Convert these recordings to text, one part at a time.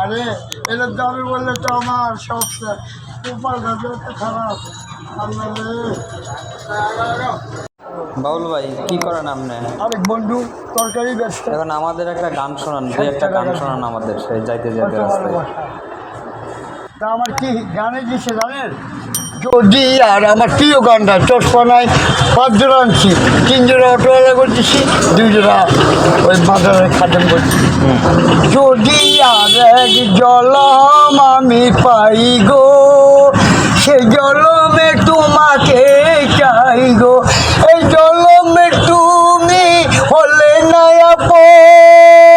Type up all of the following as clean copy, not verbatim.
আরে এটার দাবি বললে তো আমার সব উপায় খারাপ। বাউল ভাই কি করেন আপনি? আরেক বন্ধু তরকারি ব্যস্ত। এখন আমাদের একটা গান শোনান, দুই একটা গান শোনান আমাদের সেই যাইতে যেতে রাস্তায়। তা আমার কি গানে দিচ্ছে জানেন? যদি আর আমার প্রিয় গানটা চশমা নাই 5 জোড়া আনছি, 3 জোড়া অটোওয়ালা করতেছি, 2 জোড়া ওই বাজারে খাটেন করছি। যদি আর এক জলম আমি পাই গো, সে জলমে তোমাকে চাই গো। এই জলমে তুমি হলে না আপন,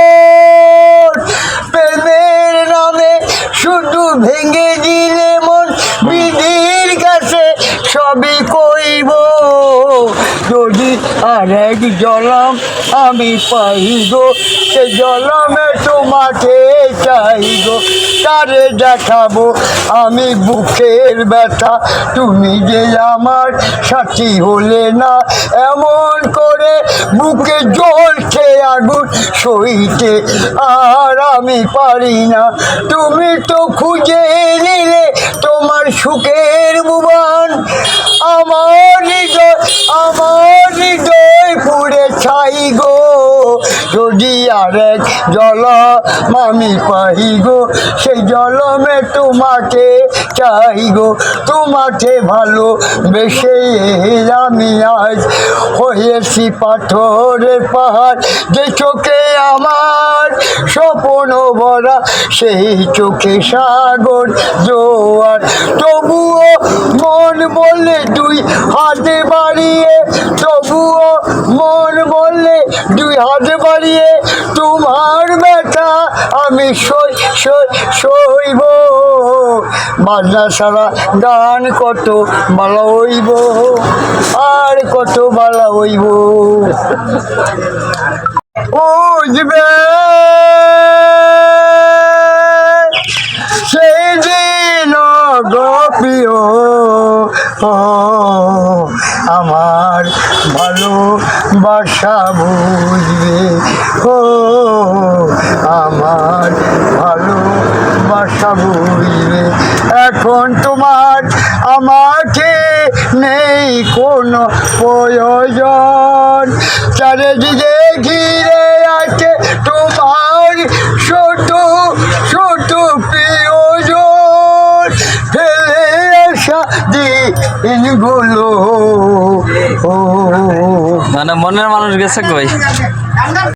প্রেমের নামে শুধু ভেঙে দিলে মন, বিধির কাছে সবই কইব। যদি আর এক জলম আমি পাই গো, সে জলমে তোমাকে চাই গো। তারে দেখাবো আমি বুকের ব্যথা, তুমি যে আমার সাথী হলে না। এমন করে বুকে জ্বলছে আগুন সইতে আর আমি পারি না। তুমি তো খুঁজে নিলে তোমার সুখের ভুবন, আমার হৃদয় পুড়ে ছাই গো। যদি আর এক জলম আমি পাই গো, সেই জলমে তোমাকে চাই গো। তোমাকে ভালো বেশে আমি আজ হয়েছি পাথরের পাহাড়, যে চোখে আমার স্বপ্ন ভরা, সেই চোখে সাগর জোয়ার। তবুও মন বলে 2 হাত বাড়িয়ে, তবুও মন বলে 2 হাত বাড়িয়ে তোমার ব্যথা আমি সইব। বাজনা ছাড়া গান কত ভালো হইব, আর কত ভালো হইব। বুঝবে সেই দিন গপিও, আমার ভালোবাসা বুঝবে, ও আমার ভালোবাসা বুঝবে। এখন তোমার আমাকে নেই কোনো প্রয়োজন, চারিদিকে ঘিরে আছে তোমার ছোট ছোট প্রিয়জন। ফেলে আসা দিনগুলো, মানে মনের মানুষ গেছে কই?